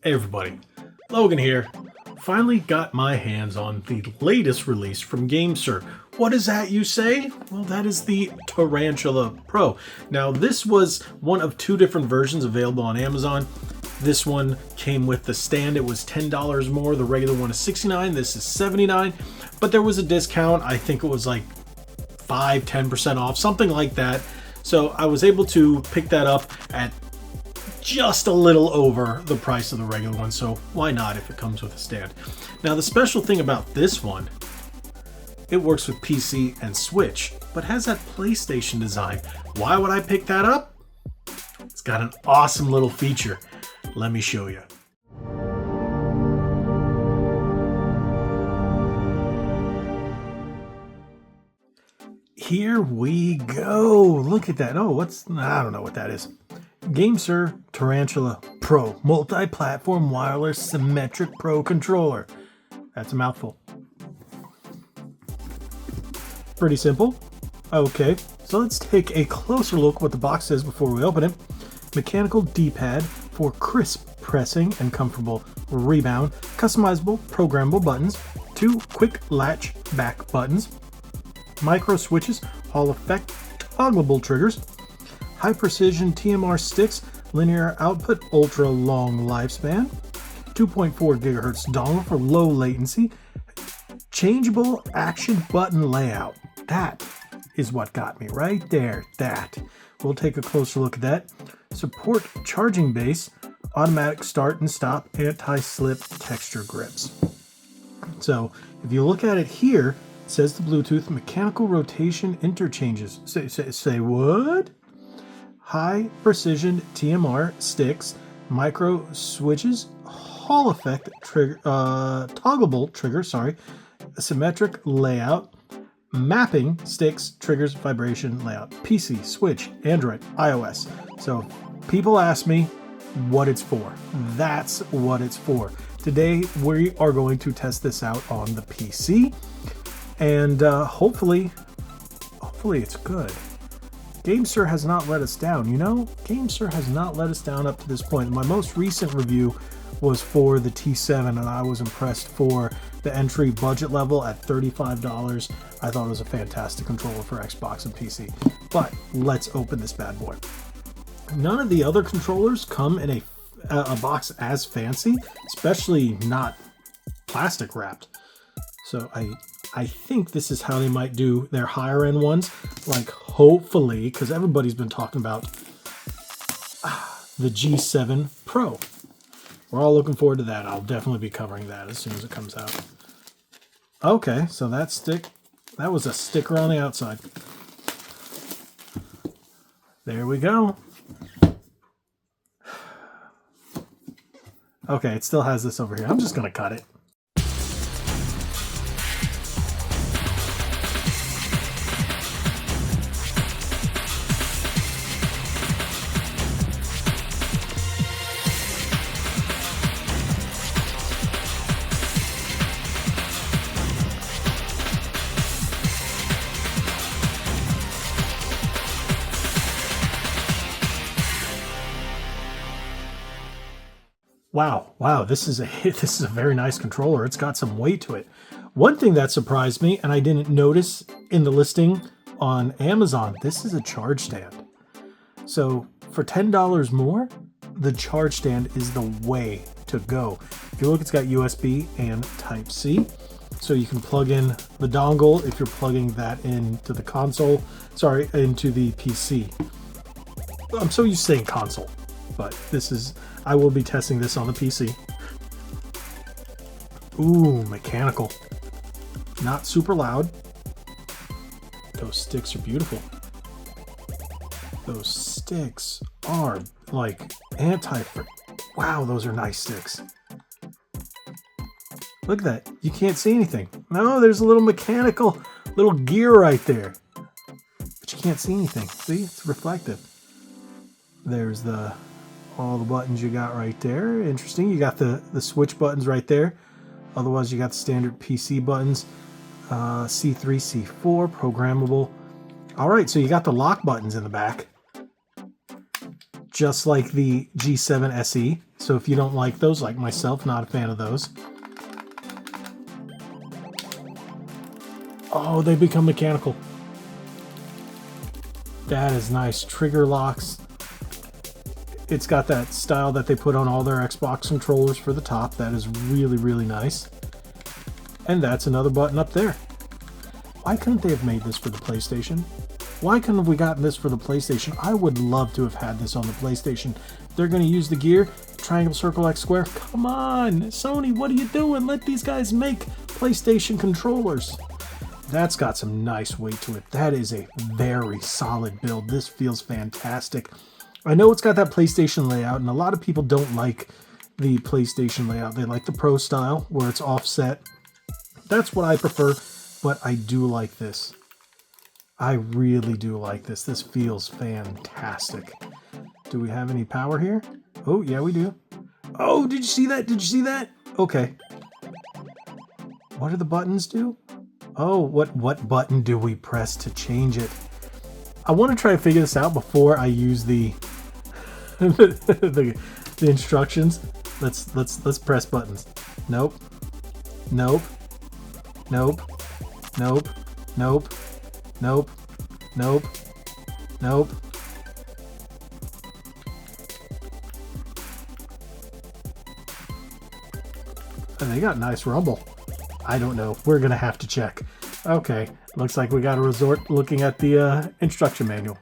Hey everybody, Logan here. Finally got my hands on the latest release from GameSir. What is that, you say? Well, that is the Tarantula Pro. Now, this was one of two different versions available on Amazon. This one came with the stand. It was $10 more. The regular one is $69. This is $79. But there was a discount. I think it was like 10% off, something like that. So I was able to pick that up at just a little over the price of the regular one, so why not if it comes with a stand. Now, the special thing about this one, it works with PC and Switch, but has that PlayStation design. Why would I pick that up? It's got an awesome little feature. Let me show you. Here we go. Look at that. Oh, I don't know what that is. GameSir Tarantula Pro multi-platform wireless symmetric Pro controller. That's a mouthful. Pretty simple. Okay, so let's take a closer look what the box says before we open it. Mechanical D-pad for crisp pressing and comfortable rebound. Customizable programmable buttons. 2 quick latch back buttons. Micro switches, Hall effect toggleable triggers. High precision TMR sticks, linear output, ultra long lifespan, 2.4 gigahertz dongle for low latency, changeable action button layout. That is what got me right there. That. We'll take a closer look at that. Support charging base, automatic start and stop, anti-slip texture grips. So if you look at it here, it says the Bluetooth mechanical rotation interchanges. Say what? High precision TMR sticks, micro switches, Hall effect trigger, toggleable trigger, symmetric layout, mapping sticks, triggers, vibration layout, PC, Switch, Android, iOS. So people ask me what it's for. That's what it's for. Today we are going to test this out on the PC, and hopefully it's good. GameSir has not let us down. You know, GameSir has not let us down up to this point. My most recent review was for the T7, and I was impressed for the entry budget level at $35. I thought it was a fantastic controller for Xbox and PC. But let's open this bad boy. None of the other controllers come in a box as fancy, especially not plastic wrapped. So I think this is how they might do their higher end ones, like hopefully, because everybody's been talking about the G7 Pro. We're all looking forward to that. I'll definitely be covering that as soon as it comes out. Okay, so that was a sticker on the outside. There we go. Okay, it still has this over here. I'm just going to cut it. Wow, this is a very nice controller. It's got some weight to it. One thing that surprised me, and I didn't notice in the listing on Amazon, this is a charge stand. So for $10 more, the charge stand is the way to go. If you look, it's got USB and Type-C. So you can plug in the dongle if you're plugging that into the console, into the PC. I'm so used to saying console, but I will be testing this on the PC. Ooh, mechanical. Not super loud. Those sticks are beautiful. Those sticks are like wow, those are nice sticks. Look at that. You can't see anything. No, there's a little mechanical little gear right there. But you can't see anything. See, it's reflective. There's all the buttons you got right there. Interesting. You got the switch buttons right there. Otherwise, you got the standard PC buttons. C3, C4, programmable. All right, so you got the lock buttons in the back. just like the G7 SE. So if you don't like those, like myself, not a fan of those. Oh, they become mechanical. That is nice. Trigger locks. It's got that style that they put on all their Xbox controllers for the top. That is really, really nice. And that's another button up there. Why couldn't they have made this for the PlayStation? Why couldn't we gotten this for the PlayStation? I would love to have had this on the PlayStation. They're going to use the gear, triangle, circle, X, square. Come on, Sony, what are you doing? Let these guys make PlayStation controllers. That's got some nice weight to it. That is a very solid build. This feels fantastic. I know it's got that PlayStation layout, and a lot of people don't like the PlayStation layout. They like the Pro style, where it's offset. That's what I prefer, but I do like this. I really do like this. This feels fantastic. Do we have any power here? Oh, yeah, we do. Oh, did you see that? Did you see that? Okay. What do the buttons do? Oh, what button do we press to change it? I want to try to figure this out before I use the the instructions. Let's press buttons. Nope. Nope. Nope. Nope. Nope. Nope. Nope. Nope. And they got nice rumble. I don't know. We're gonna have to check. Okay. Looks like we got to resort looking at the instruction manual.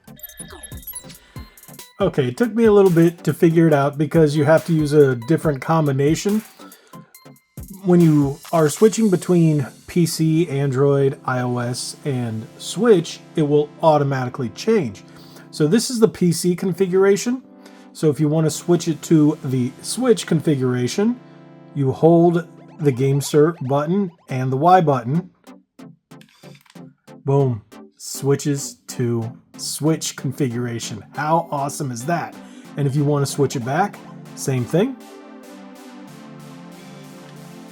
Okay, it took me a little bit to figure it out because you have to use a different combination. When you are switching between PC, Android, iOS, and Switch, it will automatically change. So this is the PC configuration. So if you want to switch it to the Switch configuration, you hold the GameSir button and the Y button. Boom. Switches to Switch configuration. How awesome is that? And if you want to switch it back, same thing.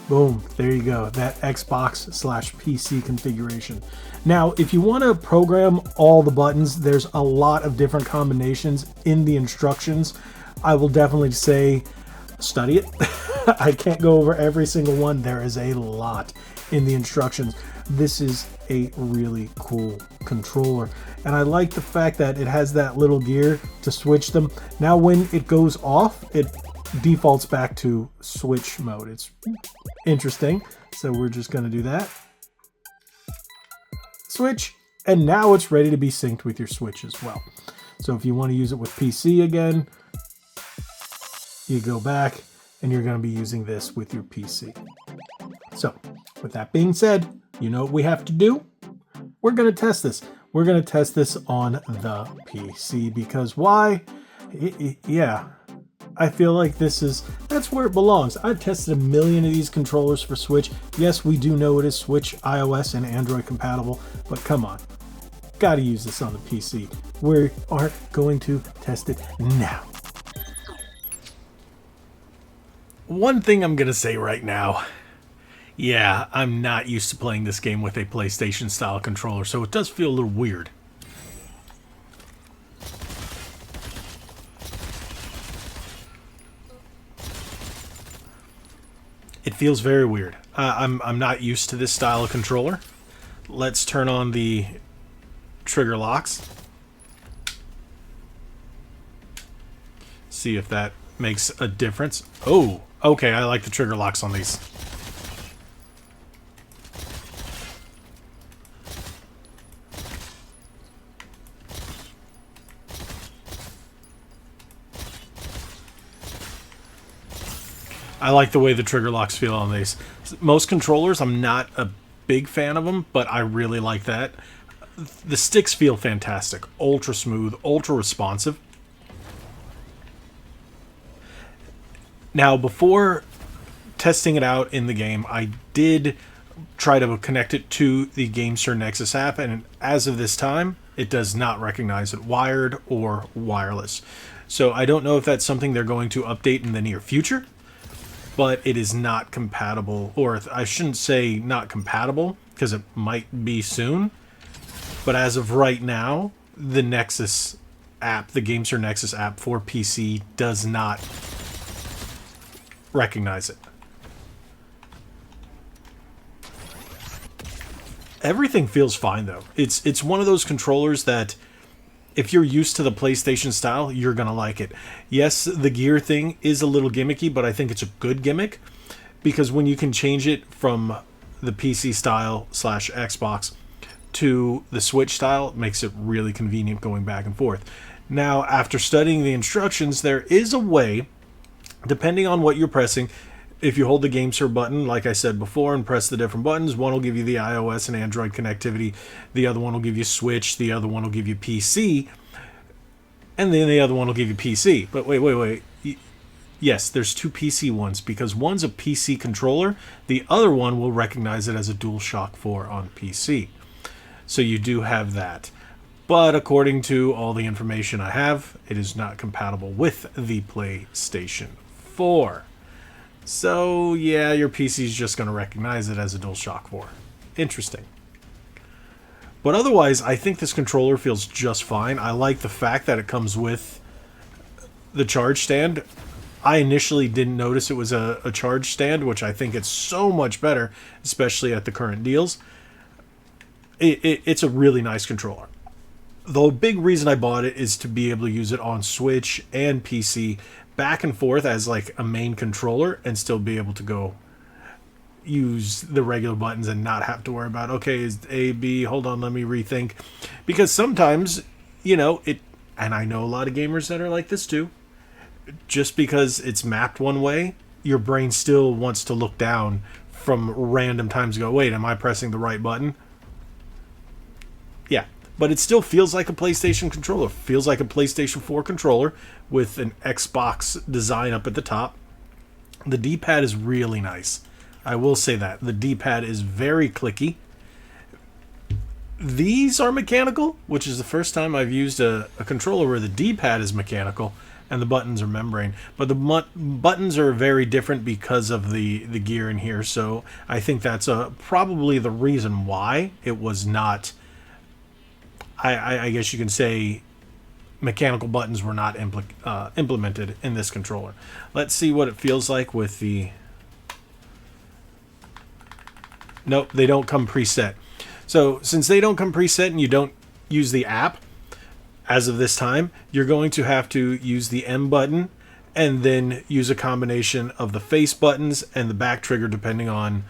Boom, there you go. That Xbox/PC configuration. Now, if you want to program all the buttons, there's a lot of different combinations in the instructions. I will definitely say study it. I can't go over every single one. There is a lot in the instructions. This is a really cool controller, and I like the fact that it has that little gear to switch them. Now when it goes off, it defaults back to Switch mode. It's interesting, so we're just going to do that. Switch, and now it's ready to be synced with your Switch as well. So if you want to use it with PC again, you go back and you're going to be using this with your PC. So with that being said, you know what we have to do? We're going to test this. We're going to test this on the PC because why? Yeah, I feel like that's where it belongs. I've tested a million of these controllers for Switch. Yes, we do know it is Switch, iOS, and Android compatible, but come on. Got to use this on the PC. We are going to test it now. One thing I'm going to say right now. Yeah, I'm not used to playing this game with a PlayStation style controller, so it does feel a little weird. It feels very weird. I'm not used to this style of controller. Let's turn on the trigger locks. See if that makes a difference. Oh, okay, I like the trigger locks on these. I like the way the trigger locks feel on these. Most controllers, I'm not a big fan of them, but I really like that. The sticks feel fantastic. Ultra smooth, ultra responsive. Now, before testing it out in the game, I did try to connect it to the GameSir Nexus app, and as of this time, it does not recognize it wired or wireless. So I don't know if that's something they're going to update in the near future. But it is not compatible, or I shouldn't say not compatible, because it might be soon. But as of right now, the Nexus app, the GameSir Nexus app for PC, does not recognize it. Everything feels fine though. It's one of those controllers that if you're used to the PlayStation style, you're gonna like it. Yes, the gear thing is a little gimmicky, but I think it's a good gimmick because when you can change it from the PC style / Xbox to the Switch style, it makes it really convenient going back and forth. Now, after studying the instructions, there is a way, depending on what you're pressing. If you hold the GameSir button, like I said before, and press the different buttons, one will give you the iOS and Android connectivity, the other one will give you Switch, the other one will give you PC, and then the other one will give you PC. But wait. Yes, there's 2 PC ones, because one's a PC controller, the other one will recognize it as a DualShock 4 on PC. So you do have that. But according to all the information I have, it is not compatible with the PlayStation 4. So, yeah, your PC is just going to recognize it as a DualShock 4. Interesting. But otherwise, I think this controller feels just fine. I like the fact that it comes with the charge stand. I initially didn't notice it was a charge stand, which I think it's so much better, especially at the current deals. It's a really nice controller. The big reason I bought it is to be able to use it on Switch and PC back and forth as like a main controller and still be able to go use the regular buttons and not have to worry about, okay, is A, B, hold on, let me rethink. Because sometimes, you know, and I know a lot of gamers that are like this too, just because it's mapped one way, your brain still wants to look down from random times and go, wait, am I pressing the right button? Yeah. But it still feels like a PlayStation controller. Feels like a PlayStation 4 controller with an Xbox design up at the top. The D-pad is really nice. I will say that. The D-pad is very clicky. These are mechanical, which is the first time I've used a controller where the D-pad is mechanical and the buttons are membrane. But the buttons are very different because of the gear in here. So I think that's probably the reason why it was not... I guess you can say mechanical buttons were not implemented in this controller. Let's see what it feels like with the... Nope, they don't come preset. So since they don't come preset and you don't use the app, as of this time, you're going to have to use the M button and then use a combination of the face buttons and the back trigger depending on,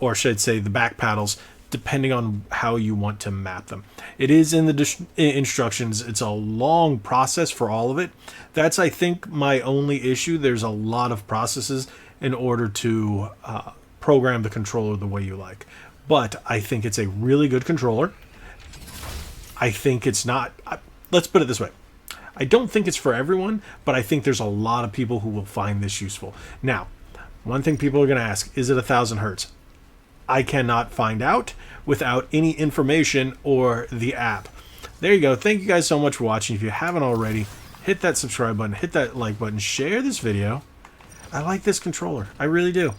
or should I say the back paddles, depending on how you want to map them. It is in the instructions. It's a long process for all of it. That's, I think, my only issue. There's a lot of processes in order to program the controller the way you like. But I think it's a really good controller. I think it's not... Let's put it this way. I don't think it's for everyone, but I think there's a lot of people who will find this useful. Now, one thing people are going to ask, is it 1,000 hertz? I cannot find out without any information or the app. There you go. Thank you guys so much for watching. If you haven't already, hit that subscribe button, hit that like button, share this video. I like this controller. I really do.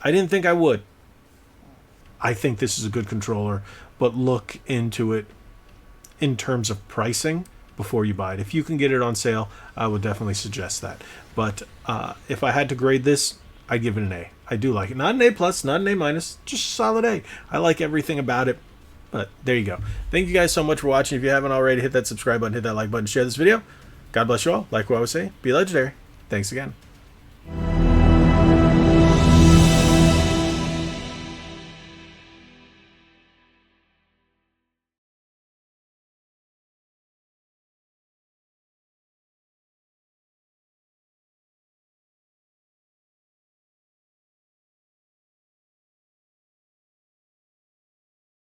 I didn't think I would. I think this is a good controller, but look into it in terms of pricing before you buy it. If you can get it on sale, I would definitely suggest that. But if I had to grade this, I'd give it an A. I do like it. Not an A+, not an A-, just a solid A. I like everything about it. But there you go. Thank you guys so much for watching. If you haven't already, hit that subscribe button, hit that like button, share this video. God bless you all. Like what I was saying, be legendary. Thanks again.